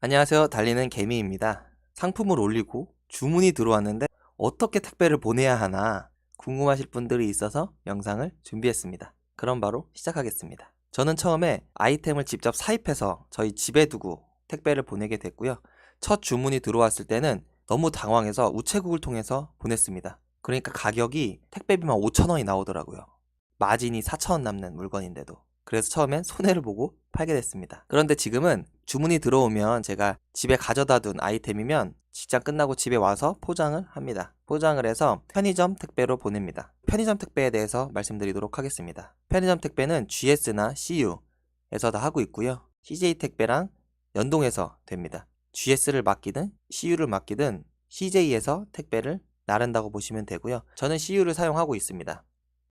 안녕하세요. 달리는 개미입니다. 상품을 올리고 주문이 들어왔는데 어떻게 택배를 보내야 하나 궁금하실 분들이 있어서 영상을 준비했습니다. 그럼 바로 시작하겠습니다. 저는 처음에 아이템을 직접 사입해서 저희 집에 두고 택배를 보내게 됐고요. 첫 주문이 들어왔을 때는 너무 당황해서 우체국을 통해서 보냈습니다. 그러니까 가격이 택배비만 5,000원이 나오더라고요. 마진이 4,000원 남는 물건인데도. 그래서 처음엔 손해를 보고 팔게 됐습니다. 그런데 지금은 주문이 들어오면 제가 집에 가져다 둔 아이템이면 직장 끝나고 집에 와서 포장을 합니다. 포장을 해서 편의점 택배로 보냅니다. 편의점 택배에 대해서 말씀드리도록 하겠습니다. 편의점 택배는 GS나 CU에서 다 하고 있고요. CJ 택배랑 연동해서 됩니다. GS를 맡기든 CU를 맡기든 CJ에서 택배를 나른다고 보시면 되고요. 저는 CU를 사용하고 있습니다.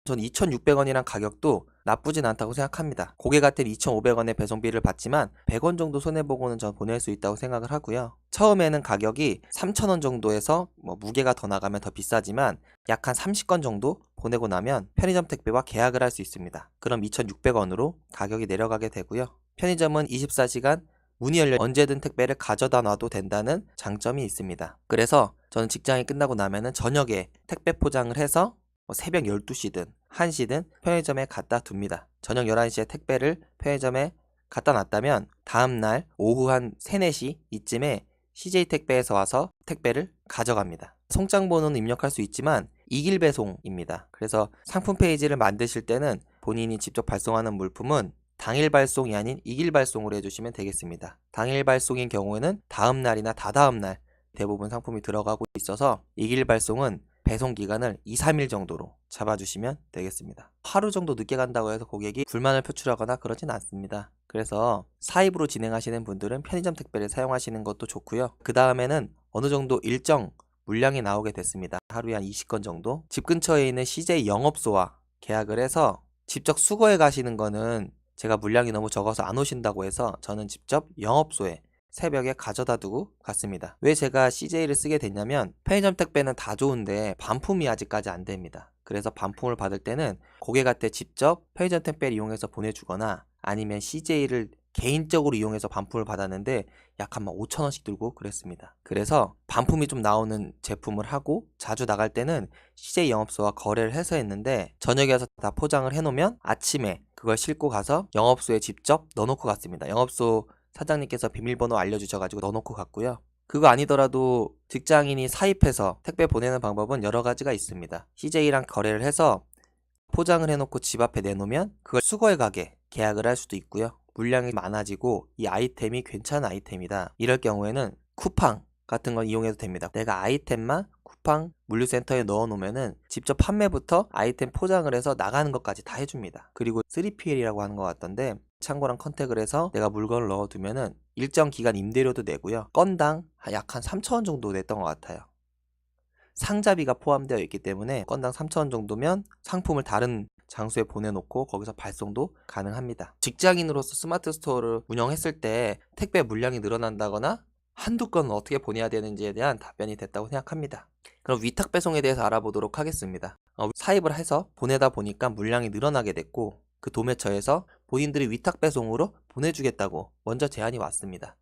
전 2,600원이란 가격도 나쁘진 않다고 생각합니다. 고객한테 2,500원의 배송비를 받지만 100원 정도 손해보고는 전 보낼 수 있다고 생각을 하고요. 처음에는 가격이 3,000원 정도에서 무게가 더 나가면 더 비싸지만 약 한 30건 정도 보내고 나면 편의점 택배와 계약을 할 수 있습니다. 그럼 2,600원으로 가격이 내려가게 되고요. 편의점은 24시간 문이 열려 언제든 택배를 가져다 놔도 된다는 장점이 있습니다. 그래서 저는 직장이 끝나고 나면은 저녁에 택배 포장을 해서 새벽 12시든 1시든 편의점에 갖다 둡니다. 저녁 11시에 택배를 편의점에 갖다 놨다면 다음날 오후 한 3, 4시 이쯤에 CJ 택배에서 와서 택배를 가져갑니다. 송장번호는 입력할 수 있지만 2길 배송입니다. 그래서 상품 페이지를 만드실 때는 본인이 직접 발송하는 물품은 당일 발송이 아닌 2길 발송으로 해주시면 되겠습니다. 당일 발송인 경우에는 다음날이나 다다음날 대부분 상품이 들어가고 있어서 2길 발송은 배송 기간을 2, 3일 정도로 잡아주시면 되겠습니다. 하루 정도 늦게 간다고 해서 고객이 불만을 표출하거나 그러진 않습니다. 그래서 사입으로 진행하시는 분들은 편의점 택배를 사용하시는 것도 좋고요. 그 다음에는 어느 정도 일정 물량이 나오게 됐습니다. 하루에 한 20건 정도. 집 근처에 있는 CJ 영업소와 계약을 해서 직접 수거해 가시는 거는 제가 물량이 너무 적어서 안 오신다고 해서 저는 직접 영업소에 새벽에 가져다 두고 갔습니다. 왜 제가 CJ를 쓰게 됐냐면 편의점 택배는 다 좋은데 반품이 아직까지 안 됩니다. 그래서 반품을 받을 때는 고객한테 직접 편의점 택배를 이용해서 보내주거나 아니면 CJ를 개인적으로 이용해서 반품을 받았는데 약 한 5,000원씩 들고 그랬습니다. 그래서 반품이 좀 나오는 제품을 하고 자주 나갈 때는 CJ 영업소와 거래를 해서 했는데 저녁에 와서 다 포장을 해놓으면 아침에 그걸 싣고 가서 영업소에 직접 넣어놓고 갔습니다. 영업소 사장님께서 비밀번호 알려주셔가지고 넣어놓고 갔고요. 그거 아니더라도 직장인이 사입해서 택배 보내는 방법은 여러 가지가 있습니다. CJ랑 거래를 해서 포장을 해놓고 집 앞에 내놓으면 그걸 수거해 가게 계약을 할 수도 있고요. 물량이 많아지고 이 아이템이 괜찮은 아이템이다. 이럴 경우에는 쿠팡 같은 걸 이용해도 됩니다. 내가 아이템만 쿠팡 물류센터에 넣어 놓으면은 직접 판매부터 아이템 포장을 해서 나가는 것까지 다 해줍니다. 그리고 3PL이라고 하는 것 같던데 창고랑 컨택을 해서 내가 물건을 넣어두면은 일정 기간 임대료도 내고요. 건당 약 한 3,000원 정도 냈던 것 같아요. 상자비가 포함되어 있기 때문에 건당 3,000원 정도면 상품을 다른 장소에 보내놓고 거기서 발송도 가능합니다. 직장인으로서 스마트 스토어를 운영했을 때 택배 물량이 늘어난다거나 한두 건은 어떻게 보내야 되는지에 대한 답변이 됐다고 생각합니다. 그럼 위탁 배송에 대해서 알아보도록 하겠습니다. 사입을 해서 보내다 보니까 물량이 늘어나게 됐고 그 도매처에서 본인들이 위탁 배송으로 보내주겠다고 먼저 제안이 왔습니다.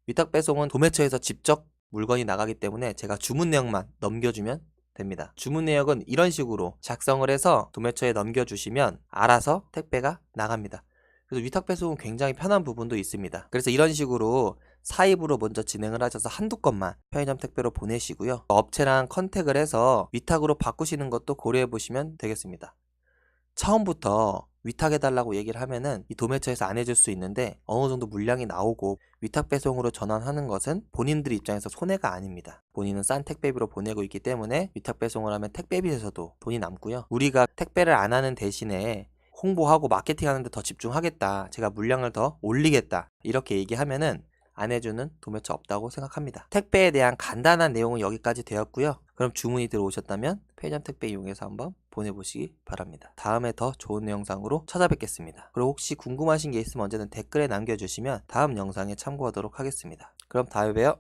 위탁 배송은 도매처에서 직접 물건이 나가기 때문에 제가 주문 내역만 넘겨주면 됩니다. 주문 내역은 이런 식으로 작성을 해서 도매처에 넘겨주시면 알아서 택배가 나갑니다. 그래서 위탁 배송은 굉장히 편한 부분도 있습니다. 그래서 이런 식으로 사입으로 먼저 진행을 하셔서 한두 건만 편의점 택배로 보내시고요. 업체랑 컨택을 해서 위탁으로 바꾸시는 것도 고려해 보시면 되겠습니다. 처음부터 위탁해달라고 얘기를 하면은 이 도매처에서 안 해줄 수 있는데 어느 정도 물량이 나오고 위탁 배송으로 전환하는 것은 본인들 입장에서 손해가 아닙니다. 본인은 싼 택배비로 보내고 있기 때문에 위탁 배송을 하면 택배비에서도 돈이 남고요. 우리가 택배를 안 하는 대신에 홍보하고 마케팅하는 데 더 집중하겠다, 제가 물량을 더 올리겠다 이렇게 얘기하면은 안 해주는 도매처 없다고 생각합니다. 택배에 대한 간단한 내용은 여기까지 되었고요. 그럼 주문이 들어오셨다면 편의점 택배 이용해서 한번 보내보시기 바랍니다. 다음에 더 좋은 영상으로 찾아뵙겠습니다. 그리고 혹시 궁금하신 게 있으면 언제든 댓글에 남겨주시면 다음 영상에 참고하도록 하겠습니다. 그럼 다음에 봬요.